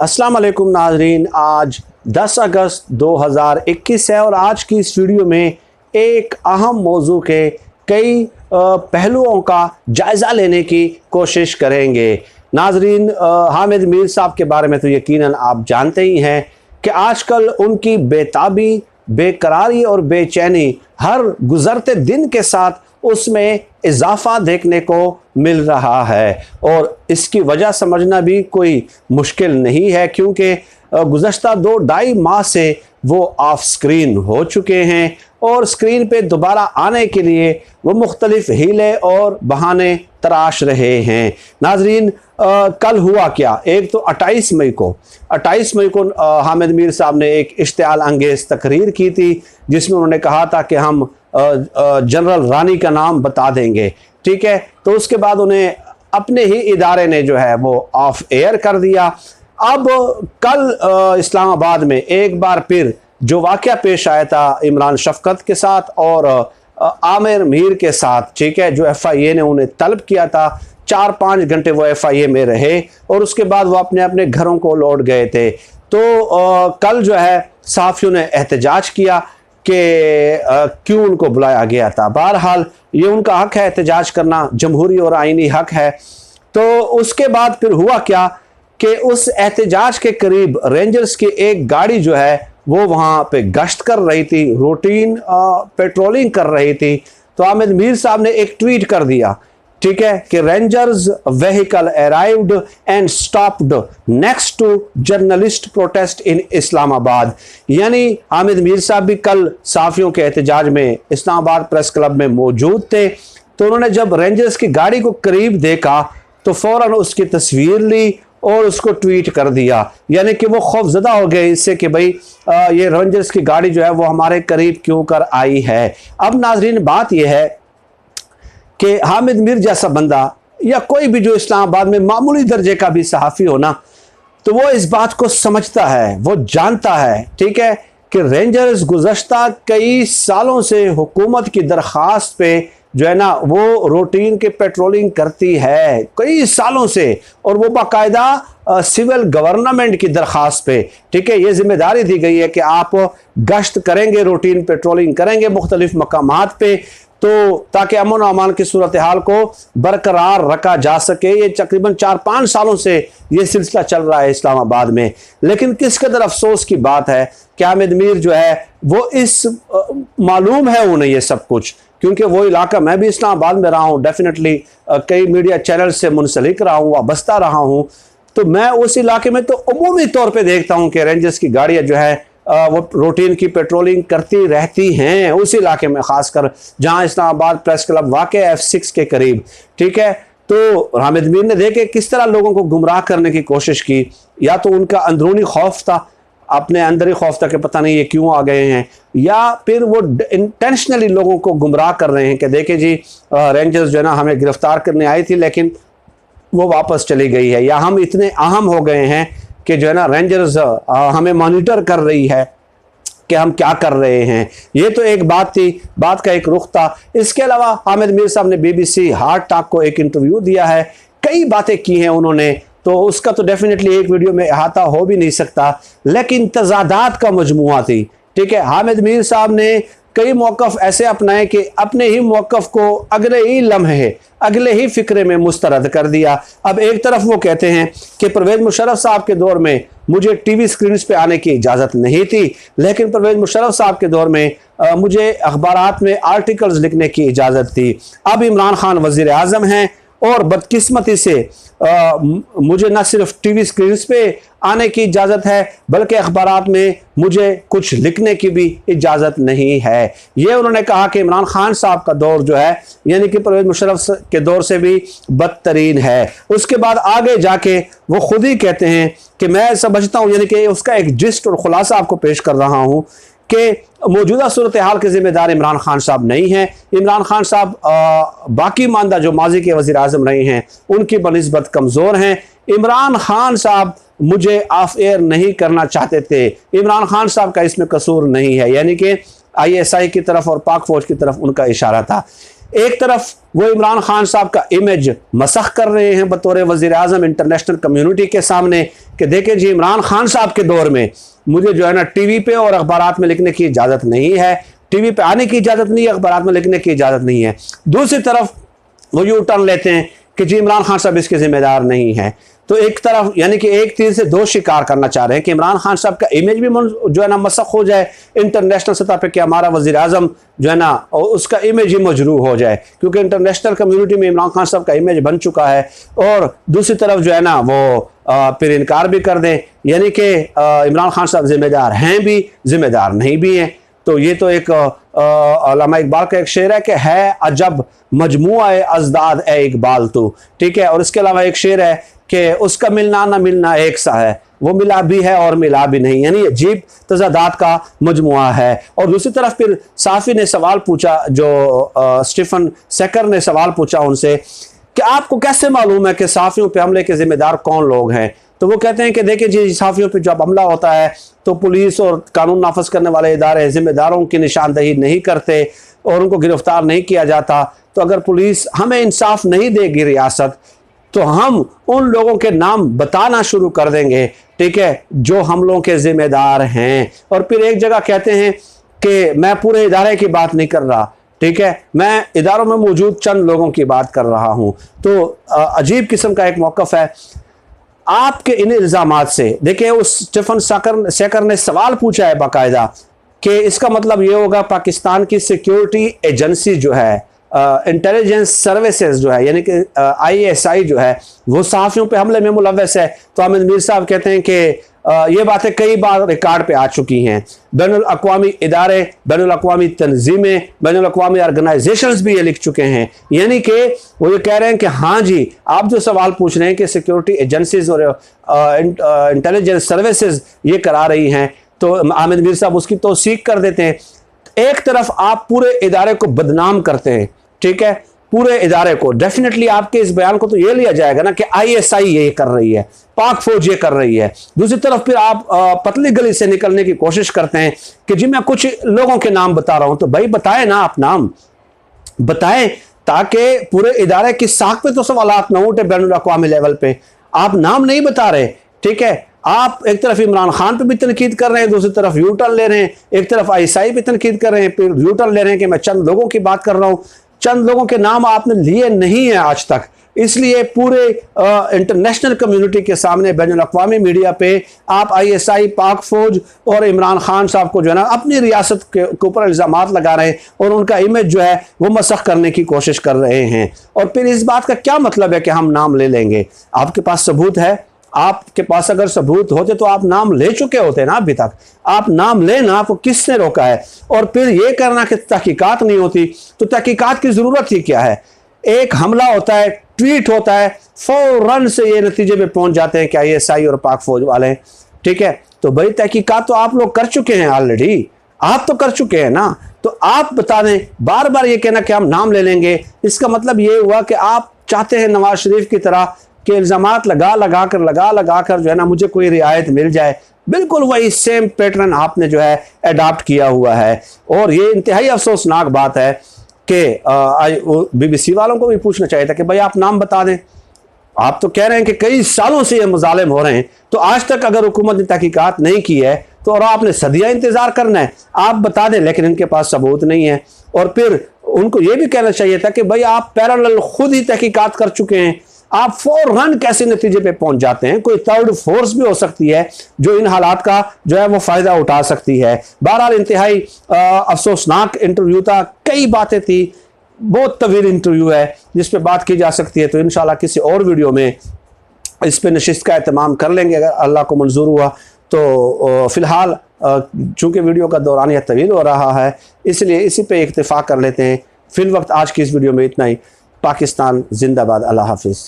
अस्सलाम वालेकुम नाजरीन, आज 10 अगस्त 2021 है और आज की इस वीडियो में एक अहम मौजू के कई पहलुओं का जायज़ा लेने की कोशिश करेंगे। नाजरीन, हामिद मीर साहब के बारे में तो यकीनन आप जानते ही हैं कि आजकल उनकी बेताबी, बेकरारी और बेचैनी हर गुज़रते दिन के साथ उसमें इजाफा देखने को मिल रहा है और इसकी वजह समझना भी कोई मुश्किल नहीं है, क्योंकि गुज़श्ता 2-2.5 माह से वो ऑफ स्क्रीन हो चुके हैं और स्क्रीन पे दोबारा आने के लिए वो मुख्तलिफ हीले और बहाने तराश रहे हैं। नाजरीन, कल हुआ क्या? एक तो 28 मई को हामिद मीर साहब ने एक इश्तियाल अंगेज़ तकरीर की थी जिसमें उन्होंने कहा था कि हम जनरल रानी का नाम बता देंगे। ठीक है, तो उसके बाद उन्हें अपने ही इदारे ने जो है वो ऑफ एयर कर दिया। अब कल इस्लामाबाद में एक बार फिर जो वाक़या पेश आया था इमरान शफकत के साथ और आमिर मीर के साथ, ठीक है, जो FIA ने उन्हें तलब किया था, 4-5 घंटे वो FIA में रहे और उसके बाद वो अपने अपने घरों को लौट गए थे। तो कल जो है सहाफ़ियों ने एहतजाज किया कि क्यों उनको बुलाया गया था। बहरहाल ये उनका हक है, एहतजाज करना जमहूरी और आइनी हक है। तो उसके बाद फिर हुआ क्या कि उस एहतजाज के करीब रेंजर्स की एक गाड़ी जो है वो वहाँ पे गश्त कर रही थी, रूटीन पेट्रोलिंग कर रही थी। तो हामिद मीर साहब ने एक ट्वीट कर दिया, ठीक है, कि rangers vehicle arrived and stopped next to journalist protest in Islamabad. यानी हामिद मीर साहब भी कल सहाफ़ियों के एहतजाज में इस्लामाबाद प्रेस क्लब में मौजूद थे। तो उन्होंने जब रेंजर्स की गाड़ी को करीब देखा तो फ़ौरन उसकी तस्वीर ली और उसको ट्वीट कर दिया। यानी कि वो खौफजदा हो गए इससे कि भाई ये रेंजर्स की गाड़ी जो है वो हमारे करीब क्यों कर आई है। अब नाजरीन, बात यह है कि हामिद मीर जैसा बंदा या कोई भी जो इस्लामाबाद में मामूली दर्जे का भी सहाफ़ी हो ना, तो वो इस बात को समझता है, वो जानता है, ठीक है, कि रेंजर्स गुज़श्ता कई सालों से हुकूमत की दरख्वास्त पे जो है ना वो रूटीन के पेट्रोलिंग करती है कई सालों से, और वो बाकायदा सिविल गवर्नमेंट की दरख्वास्त पे, ठीक है, ये जिम्मेदारी दी गई है कि आप गश्त करेंगे, रूटीन पेट्रोलिंग करेंगे मुख्तलिफ मकामात पे, तो ताकि अमन अमान की सूरत हाल को बरकरार रखा जा सके। ये तकरीबन 4-5 सालों से ये सिलसिला चल रहा है इस्लामाबाद में। लेकिन किस कदर अफसोस की बात है कि हामिद मीर जो है वो इस मालूम है उन्हें ये सब कुछ, क्योंकि वो इलाका मैं भी इस्लामाबाद में रहा हूँ, डेफिनेटली कई मीडिया चैनल से मुंसलिक रहा हूँ, वाबस्ता रहा हूँ। तो मैं उस इलाके में तो उमूमी तौर पे देखता हूँ कि रेंजर्स की गाड़ियाँ जो है वो रूटीन की पेट्रोलिंग करती रहती हैं उस इलाके में, ख़ासकर जहाँ इस्लामाबाद प्रेस क्लब वाक़ है F6 के करीब। ठीक है, तो हामिद मीर ने देखे किस तरह लोगों को गुमराह करने की कोशिश की। या तो उनका अंदरूनी खौफ था, अपने अंदर ही खौफ था कि पता नहीं ये क्यों आ गए हैं, या फिर वो इंटेंशनली लोगों को गुमराह कर रहे हैं कि देखे जी रेंजर्स जो है ना हमें गिरफ्तार करने आई थी लेकिन वो वापस चली गई है, या हम इतने अहम हो गए हैं कि जो है ना रेंजर्स हमें मॉनिटर कर रही है कि हम क्या कर रहे हैं। ये तो एक बात थी, बात का एक रुख था। इसके अलावा हामिद मीर साहब ने BBC हार्ट टॉक को एक इंटरव्यू दिया है, कई बातें की हैं उन्होंने, तो उसका तो डेफिनेटली एक वीडियो में अहाता हो भी नहीं सकता, लेकिन तजादात का मजमुआ थी। ठीक है, हामिद मीर साहब ने कई मौक़िफ़ ऐसे अपनाए कि अपने ही मौक़िफ़ को अगले ही लम्हे, अगले ही फ़िक्रे में मुस्तरद कर दिया। अब एक तरफ वो कहते हैं कि परवेज़ मुशर्रफ साहब के दौर में मुझे TV स्क्रीन पे आने की इजाज़त नहीं थी, लेकिन परवेज़ मुशर्रफ साहब के दौर में मुझे अखबारात में आर्टिकल्स लिखने की इजाज़त थी। अब इमरान खान वज़ीर आज़म हैं और बदकिस्मती से मुझे न सिर्फ TV स्क्रीन पे आने की इजाज़त है बल्कि अखबारात में मुझे कुछ लिखने की भी इजाज़त नहीं है। ये उन्होंने कहा कि इमरान खान साहब का दौर जो है यानी कि परवेज़ मुशर्रफ के दौर से भी बदतरीन है। उसके बाद आगे जाके वो खुद ही कहते हैं कि मैं समझता हूँ, यानी कि उसका एक जिस्ट और खुलासा आपको पेश कर रहा हूँ कि मौजूदा सूरत हाल के ज़िम्मेदार इमरान खान साहब नहीं हैं। इमरान खान साहब बाकी मानदा जो माजी के वज़ीर आज़म रहे हैं उनकी बनिस्बत कमज़ोर हैं। इमरान खान साहब मुझे ऑफ एयर नहीं करना चाहते थे, इमरान खान साहब का इसमें कसूर नहीं है, यानी कि ISI की तरफ और पाक फौज की तरफ उनका इशारा था। एक तरफ वो इमरान खान साहब का इमेज मसख कर रहे हैं बतौर वज़ीर आज़म इंटरनेशनल कम्युनिटी के सामने कि देखें जी इमरान खान साहब के दौर में मुझे जो है ना टीवी पे और अखबारात में लिखने की इजाज़त नहीं है, टीवी पे आने की इजाज़त नहीं है, अखबारात में लिखने की इजाज़त नहीं है। दूसरी तरफ वो यू टर्न लेते हैं कि जी इमरान खान साहब इसके जिम्मेदार नहीं है। तो एक तरफ यानी कि एक तीर से दो शिकार करना चाह रहे हैं कि इमरान खान साहब का इमेज भी जो है ना मसख हो जाए इंटरनेशनल सतह पे कि हमारा वज़ीर आज़म जो है ना उसका इमेज ही मजरूह हो जाए, क्योंकि इंटरनेशनल कम्युनिटी में इमरान खान साहब का इमेज बन चुका है। और दूसरी तरफ जो है ना वो फिर इनकार भी कर दें, यानी कि इमरान खान साहब जिम्मेदार हैं भी जिम्मेदार नहीं भी हैं। तो ये तो एक अल्लामा इकबाल का एक शेर है कि है अजब मजमुआ अजदाद ए इकबाल तो, ठीक है। और इसके अलावा एक शेर है कि उसका मिलना ना मिलना एक सा है, वो मिला भी है और मिला भी नहीं, यानी अजीब तजादात का मजमुआ है। और दूसरी तरफ फिर साफ़ी ने सवाल पूछा, जो स्टीफन सेकर ने सवाल पूछा उनसे कि आपको कैसे मालूम है कि साफ़ियों पे हमले के जिम्मेदार कौन लोग हैं। तो वो कहते हैं कि देखिए जी साफ़ियों पे जब हमला होता है तो पुलिस और कानून नाफज करने वाले इदारे जिम्मेदारों की निशानदही नहीं करते और उनको गिरफ्तार नहीं किया जाता। तो अगर पुलिस हमें इंसाफ नहीं देगी रियासत, तो हम उन लोगों के नाम बताना शुरू कर देंगे, ठीक है, जो हमलों के जिम्मेदार हैं। और फिर एक जगह कहते हैं कि मैं पूरे इदारे की बात नहीं कर रहा, ठीक है, मैं इदारों में मौजूद चंद लोगों की बात कर रहा हूँ। तो अजीब किस्म का एक मौक़िफ़ है आपके इन इल्ज़ामात से। देखिए उस स्टीफन सेकर ने सवाल पूछा है बाकायदा कि इसका मतलब ये होगा पाकिस्तान की सिक्योरिटी एजेंसी जो है, इंटेलिजेंस सर्विसेज जो है, यानी कि ISI जो है, वो सहाफ़ियों पे हमले में मुलव्वस है। तो अहमद मीर साहब कहते हैं कि ये बातें कई बार रिकॉर्ड पे आ चुकी हैं, बैनुल अक़वामी इदारे, बैनुल अक़वामी तंजीमें, बैनुल अक़वामी ऑर्गेनाइजेशंस भी ये लिख चुके हैं। यानी कि वो ये कह रहे हैं कि हाँ जी आप जो सवाल पूछ रहे हैं कि सिक्योरिटी एजेंसीज और इंटेलिजेंस सर्विसेज ये करा रही हैं, तो अहमद मीर साहब उसकी तौसीक कर देते हैं। एक तरफ आप पूरे इदारे को बदनाम करते हैं, ठीक है, पूरे इदारे को, डेफिनेटली आपके इस बयान को तो ये लिया जाएगा ना कि ISI ये कर रही है, पाक फौज ये कर रही है। दूसरी तरफ फिर आप पतली गली से निकलने की कोशिश करते हैं कि जी मैं कुछ लोगों के नाम बता रहा हूं। तो भाई बताएं ना, आप नाम बताएं ताकि पूरे इदारे की साख पे तो सवालात न उठे। बैनुल अक़वामी लेवल पे आप नाम नहीं बता रहे, ठीक है। आप एक तरफ इमरान खान पे भी तनकीद कर रहे हैं, दूसरी तरफ यू टर्न ले रहे हैं, एक तरफ ISI पे तनकीद कर रहे हैं, फिर यू टर्न ले रहे हैं कि मैं चंद लोगों की बात कर रहा हूं। चंद लोगों के नाम आपने लिए नहीं है आज तक, इसलिए पूरे इंटरनेशनल कम्युनिटी के सामने बैनुल अक़वामी मीडिया पे आप ISI, पाक फौज और इमरान खान साहब को जो है ना अपनी रियासत के ऊपर इल्ज़ामात लगा रहे हैं और उनका इमेज जो है वो मसख करने की कोशिश कर रहे हैं। और फिर इस बात का क्या मतलब है कि हम नाम ले लेंगे? आपके पास सबूत है? आपके पास अगर सबूत होते तो आप नाम ले चुके होते ना, अभी तक आप नाम लेना, आपको किसने रोका है? और फिर ये करना कि तहकीकात नहीं होती, तो तहकीकात की ज़रूरत ही क्या है? एक हमला होता है, ट्वीट होता है, फौरन से ये नतीजे पे पहुंच जाते हैं कि ISI और पाक फौज वाले, ठीक है। तो भाई तहकीकात तो आप लोग कर चुके हैं ऑलरेडी, आप तो कर चुके हैं ना। तो आप बता दें, बार बार ये कहना कि हम नाम ले लेंगे, इसका मतलब ये हुआ कि आप चाहते हैं नवाज शरीफ की तरह कि इल्ज़ामात लगा लगा कर जो है ना मुझे कोई रियायत मिल जाए। बिल्कुल वही सेम पैटर्न आपने जो है अडॉप्ट किया हुआ है। और ये इंतहाई अफसोसनाक बात है कि BBC वालों को भी पूछना चाहिए था कि भाई आप नाम बता दें। आप तो कह रहे हैं कि कई सालों से ये मुजालिम हो रहे हैं, तो आज तक अगर हुकूमत ने तहकीकात नहीं की है तो और आपने सदियां इंतजार करना है, आप बता दें। लेकिन इनके पास सबूत नहीं है। और फिर उनको ये भी कहना चाहिए था कि भाई आप पैरेलल खुद ही तहकीकात कर चुके हैं, आप फौरन कैसे नतीजे पे पहुंच जाते हैं? कोई थर्ड फोर्स भी हो सकती है जो इन हालात का जो है वो फायदा उठा सकती है। बहरहाल इंतहाई अफसोसनाक इंटरव्यू था, कई बातें थी, बहुत तवील इंटरव्यू है जिस पे बात की जा सकती है। तो इंशाल्लाह किसी और वीडियो में इस पे नशिस्त का एहतमाम कर लेंगे अगर अल्लाह को मंजूर हुआ तो। फिलहाल चूँकि वीडियो का दौरानिया तवील हो रहा है, इसलिए इसी पे इक्तिफा कर लेते हैं। फिल वक्त आज की इस वीडियो में इतना ही। पाकिस्तान जिंदाबाद। अल्लाह हाफिज़।